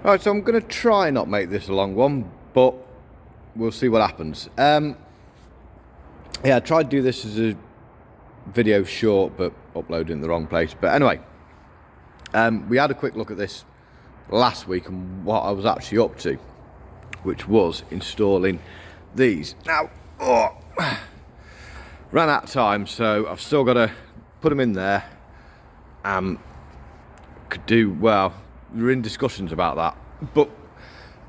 Right, so I'm going to try and not make this a long one, but we'll see what happens. Yeah, I tried to do this as a video short, but uploaded in the wrong place. But anyway, we had a quick look at this last week and what I was actually up to, which was installing these. Now, ran out of time, so I've still got to put them in there. Could do well. We're in discussions about that. But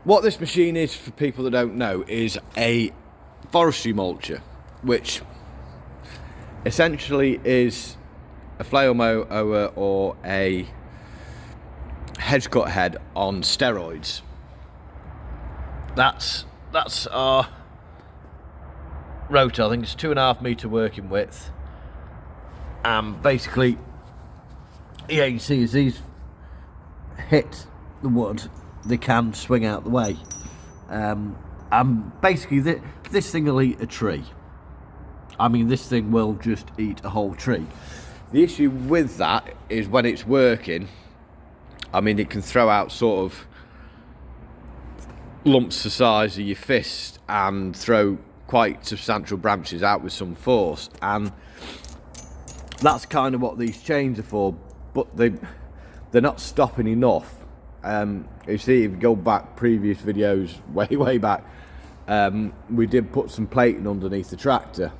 what this machine is, for people that don't know, is a forestry mulcher, which essentially is a flail mower or a hedge cut head on steroids. That's our rotor. I think it's 2.5 meter working width. Basically, yeah, you can see as these hit the wood, they can swing out the way. Basically, this thing will eat a tree. I mean, this thing will just eat a whole tree. The issue with that is when it's working, I mean, it can throw out sort of lumps the size of your fist and throw quite substantial branches out with some force, and that's kind of what these chains are for. But they're not stopping enough. You see, if you go back previous videos way back, we did put some plating underneath the tractor,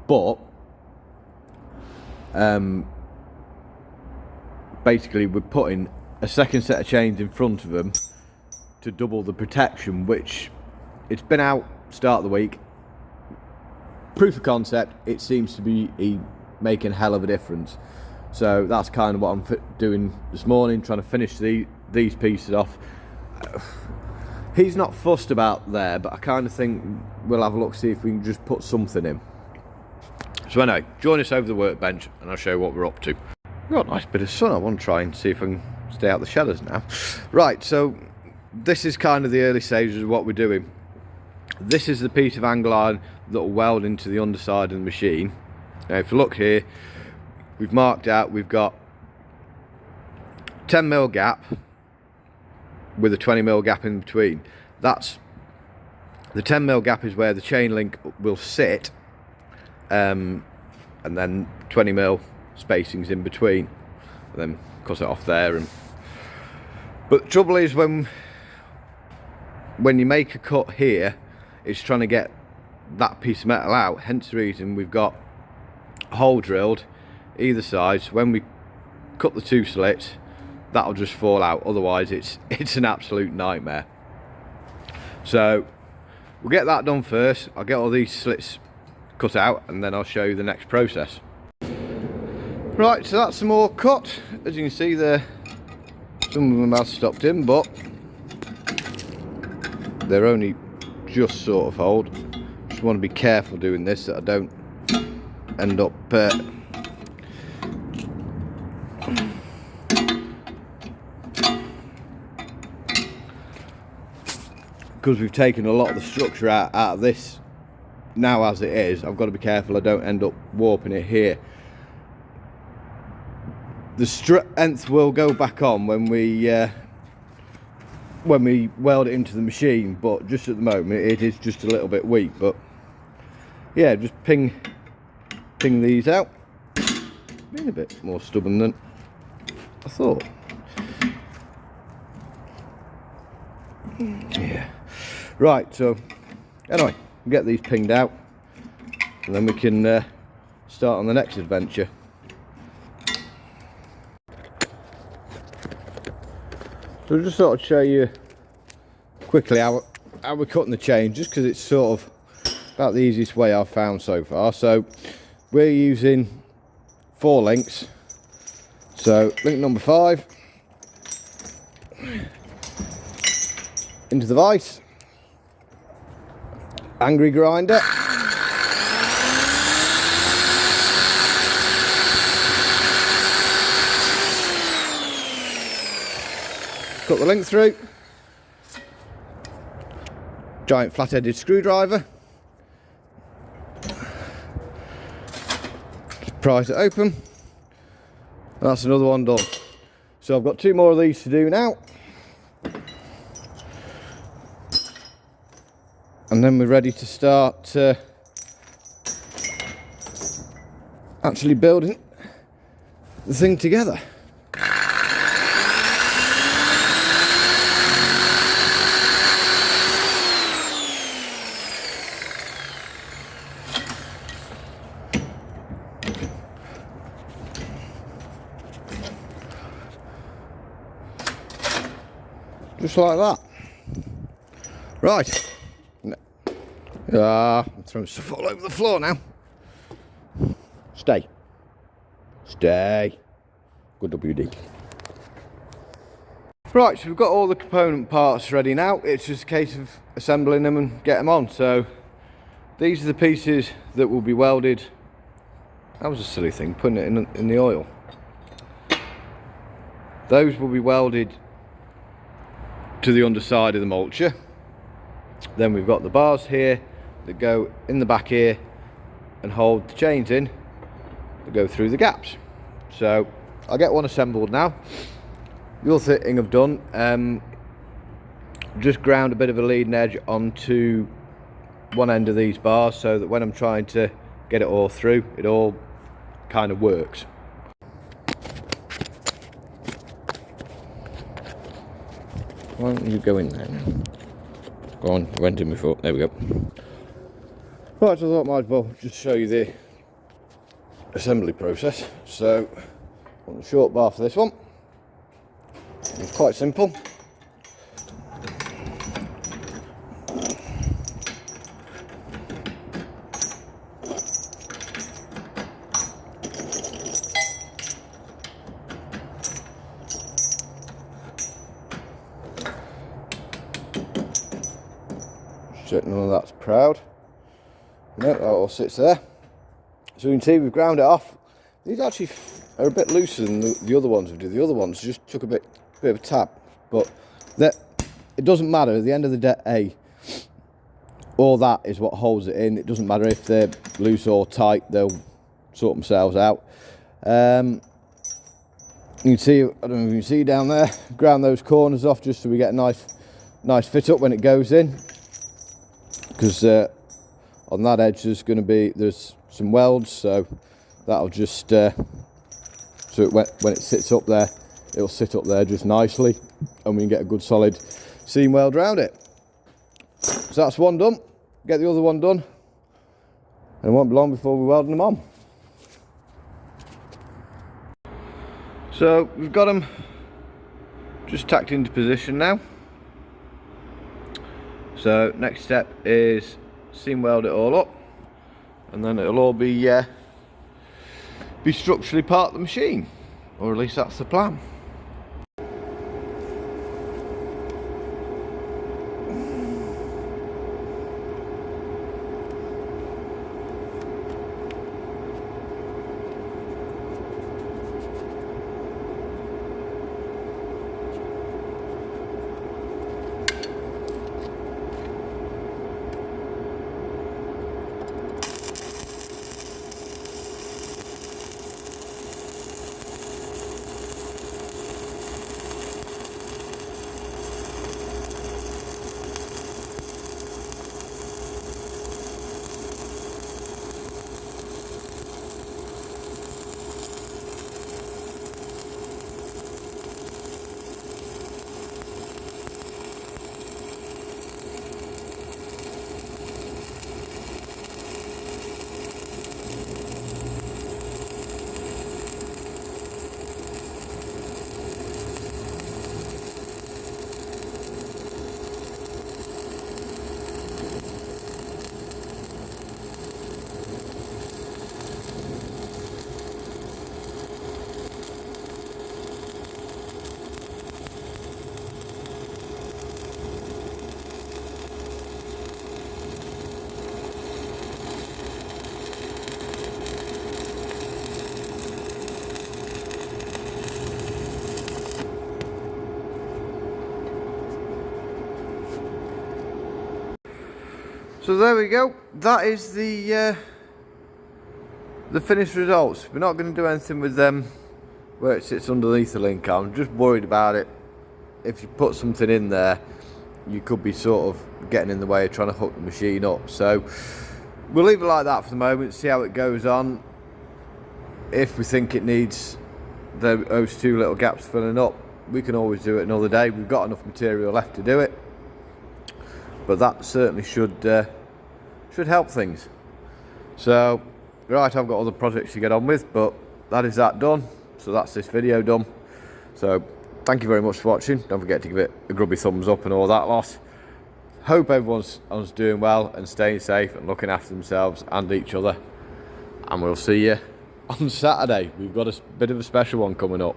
but basically we're putting a second set of chains in front of them to double the protection, which it's been out start of the week. Proof of concept, it seems to be making a hell of a difference. So that's kind of what I'm doing this morning, trying to finish these pieces off. He's not fussed about there, but I kind of think we'll have a look, see if we can just put something in. So anyway, join us over the workbench and I'll show you what we're up to. We've got a nice bit of sun. I want to try and see if I can stay out the shadows now. Right, so this is kind of the early stages of what we're doing. This is the piece of angle iron that will weld into the underside of the machine. Now if you look here, we've marked out, we've got 10mm gap with a 20mm gap in between. That's the 10mm gap is where the chain link will sit, and then 20mm spacings in between, and then cut it off there. But the trouble is, when you make a cut here, it's trying to get that piece of metal out. Hence the reason we've got a hole drilled either side, so when we cut the two slits, that'll just fall out. Otherwise it's an absolute nightmare. So we'll get that done first. I'll get all these slits cut out and then I'll show you the next process. Right, so that's some more cut. As you can see there, some of them have stopped in, but they're only just sort of hold. Just want to be careful doing this, that I don't end up because we've taken a lot of the structure out of this now as it is. I've got to be careful I don't end up warping it here. The strength will go back on when we weld it into the machine, but just at the moment it is just a little bit weak. But yeah, just ping these out. Been a bit more stubborn than I thought. Yeah. Right, so anyway, we'll get these pinged out and then we can start on the next adventure. So I'll just sort of show you quickly how we're cutting the chain, just because it's sort of about the easiest way I've found so far. So we're using 4 links. So link number 5 into the vise, angry grinder, cut the link through, giant flat-headed screwdriver, just prise it open. That's another one done. So I've got 2 more of these to do now. and then we're ready to start actually building the thing together. Just like that. Right. I'm throwing stuff all over the floor now. Stay. Stay. Good WD. Right, so we've got all the component parts ready now. It's just a case of assembling them and get them on. So these are the pieces that will be welded. That was a silly thing, putting it in the oil. Those will be welded to the underside of the mulcher. Then we've got the bars here that go in the back here and hold the chains in that go through the gaps. So I'll get one assembled now. The other thing I've done, just ground a bit of a leading edge onto one end of these bars so that when I'm trying to get it all through, it all kind of works. Why don't you go in there now? Go on, I went in before. There we go. Right, so I thought I might as well just show you the assembly process. So, on the short bar for this one. It's quite simple. Check none of that's proud. No, that all sits there. So you can see we've ground it off. These actually are a bit looser than the other ones we did. The other ones just took a bit of a tap, but it doesn't matter. At the end of the day, all that is what holds it in. It doesn't matter if they're loose or tight; they'll sort themselves out. You can see, I don't know if you can see down there, ground those corners off just so we get a nice fit up when it goes in. Because on that edge there's some welds, so that'll just when it sits up there, it'll sit up there just nicely, and we can get a good solid seam weld around it. So that's one done. Get the other one done, and it won't be long before we're welding them on. So we've got them just tacked into position now. So next step is seam weld it all up, and then it'll all be structurally part of the machine, or at least that's the plan. So there we go. That is the finished results. We're not going to do anything with them where it sits underneath the link. I'm just worried about it. If you put something in there, you could be sort of getting in the way of trying to hook the machine up. So we'll leave it like that for the moment, see how it goes on. If we think it needs those 2 little gaps filling up, we can always do it another day. We've got enough material left to do it, but that certainly should help things. So right, I've got other projects to get on with, but that is that done. So that's this video done. So thank you very much for watching. Don't forget to give it a grubby thumbs up and all that lot. Hope everyone's doing well and staying safe and looking after themselves and each other, and we'll see you on Saturday. We've got a bit of a special one coming up.